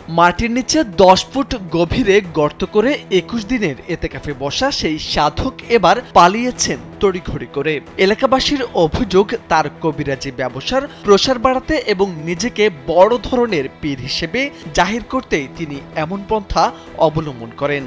মাটির নিচে 10 ফুট গভীরে গর্ত করে 21 দিনের এতেকাফে বসা সেই সাধক এবার পালিয়েছেন তড়িঘড়ি করে। এলাকাবাসীর অভিযোগ, তার কবিরাজি ব্যবসার প্রসার বাড়াতে এবং নিজেকে বড় ধরনের পীর হিসেবে জাহির করতেই তিনি এমন পন্থা অবলম্বন করেন।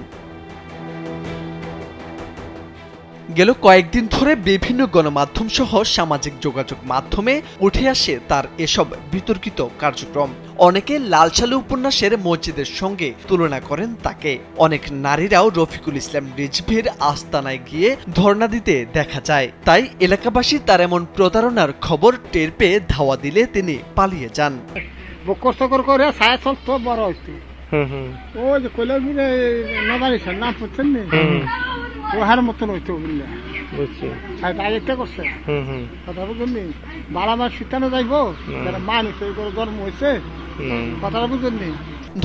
গেল কয়েকদিন ধরে বিভিন্ন গণমাধ্যম সহ সামাজিক যোগাযোগ মাধ্যমে উঠে আসে তার এসব বিতর্কিত কার্যক্রম। অনেকে লাল সালু উপন্যাসের মসজিদের সঙ্গে তুলনা করেন তাকে। অনেক নারীরাও রফিকুল ইসলাম রিজভীর আস্তানায় গিয়ে ধর্ণা দিতে দেখা যায়। তাই এলাকাবাসী তার এমন প্রতারণার খবর টের পেয়ে ধাওয়া দিলে তিনি পালিয়ে যান। ওহার মতন হইতো বুঝলে আরেকটা করছে কথা বুঝলি বাড়াবার শীতানো যাইবো মানুষ জন্ম হয়েছে কথাটা বুঝলি।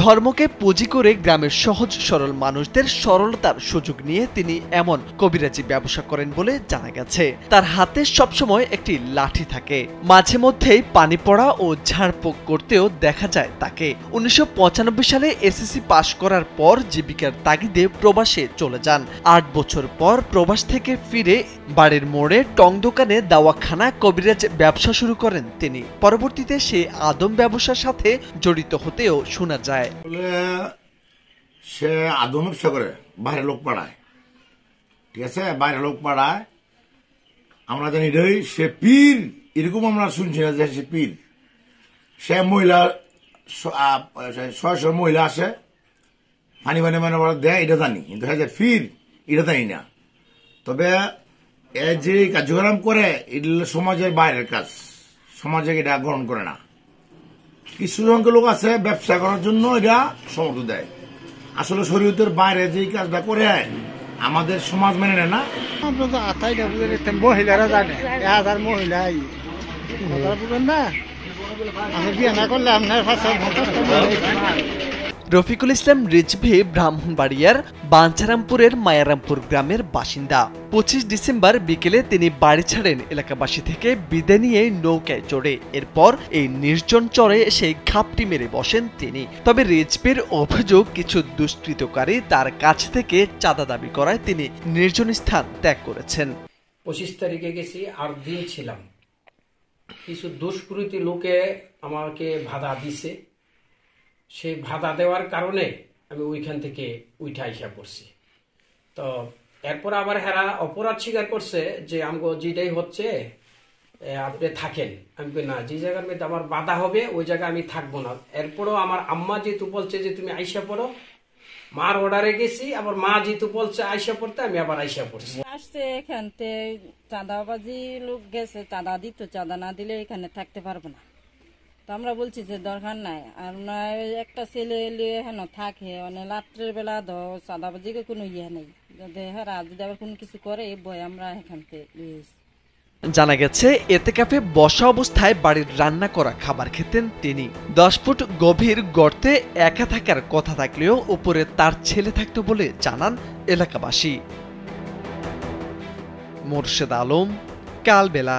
ধর্মকে পুঁজি করে গ্রামের সহজ সরল মানুষদের সরলতার সুযোগ নিয়ে তিনি এমন কবিরাজি ব্যবসা করেন বলে জানা গেছে। তার হাতে সবসময় একটি লাঠি থাকে, মাঝে মধ্যেই পানি পড়া ও ঝাড়ফুঁক করতেও দেখা যায় তাকে। 1995 সালে এসএসসি পাশ করার পর জীবিকার তাগিদে প্রবাসে চলে যান। 8 বছর পর প্রবাস থেকে ফিরে বাড়ির মোড়ে টং দোকানে দাওয়াখানা কবিরাজ ব্যবসা শুরু করেন তিনি। পরবর্তীতে সে আদম ব্যবসার সাথে জড়িত হতেও শোনা যায়। সে আদম ব্যবসা করে, বাইরে লোক পাড়ায়, ঠিক আছে, বাইরে লোক পাড়ায়। আমরা জানি সে পীর, এরকম আমরা শুনছি না যে সে পীর। সে মহিলা 600 মহিলা আসে, পানি পানি মানে দেয়, এটা জানি, কিন্তু হ্যাঁ যে পীর এটা জানি না। তবে এ যে কার্যক্রম করে এটা সমাজের বাইরের কাজ, সমাজে এটা গ্রহণ করে না। কিছু সংখ্যক লোক আছে ব্যবসা করার জন্য এটা সমর্থন দেয়। আসলে শরীয়তের বাইরে যে কাজটা করে আমাদের সমাজ মেনে নেয় না। মহিলারা জানে 1000 মহিলাই বুঝেন না, আমি বিয়ে না করলে আপনার রফিকুল ইসলাম রিজভী ব্রাহ্মণবাড়িয়ার বাঞ্ছারামপুরের মায়ারামপুর গ্রামের বাসিন্দা। 25 ডিসেম্বর বিকেলে তিনি বাড়ি ছাড়েন এলাকাবাসী থেকে বিদায় নিয়ে নৌকায় চড়ে। এরপর এই নির্জন চরে সেই ঘাপটি মেরে বসেন তিনি। তবে রিজভীর অভিযোগ, কিছু দুষ্কৃতকারী তার কাছ থেকে চাঁদা দাবি করায় তিনি নির্জন স্থান ত্যাগ করেছেন। 25 তারিখে গেছি, আর দিয়েছিলাম কিছু দুষ্কৃতী লোকে আমাকে বাধা দিছে। সেই বাধা দেওয়ার কারণে আমি ওইখান থেকে উঠে আইসা পড়ছি। তো এরপর আবার হেরা অপরাধ স্বীকার করছে যে আমগো যেটাই হচ্ছে আপনি থাকেন। আমি না, যে জায়গার মধ্যে আমার বাধা হবে ওই জায়গায় আমি থাকবো না। এরপরও আমার আম্মা যেহেতু বলছে যে তুমি আইসা পড়ো, মার অর্ডারে গেছি, আবার মা যেহেতু বলছে আইসা পড়তে, আমি আবার আইসা পড়ছি। আসছে এখানতে চাঁদাবাজি লোক গেছে, চাঁদা দিত, চাঁদা না দিলে এখানে থাকতে পারবো না। তো আমরা বলছি যে দরকার নাই, আর একটা ছেলে নিয়ে হেন থাকে, মানে রাত্রের বেলা চাঁদাবাজিকে কোনো ইয়ে নেই, যদি আবার কোনো কিছু করে এই বই আমরা এখান থেকে। জানা গেছে এতেকাফে বসা অবস্থায় বাড়ির রান্না করা খাবার খেতেন তিনি। 10 ফুট গভীর গর্তে একা থাকার কথা থাকলেও উপরে তার ছেলে থাকতো বলে জানান এলাকাবাসী। মোর্শেদ আলম, কালবেলা।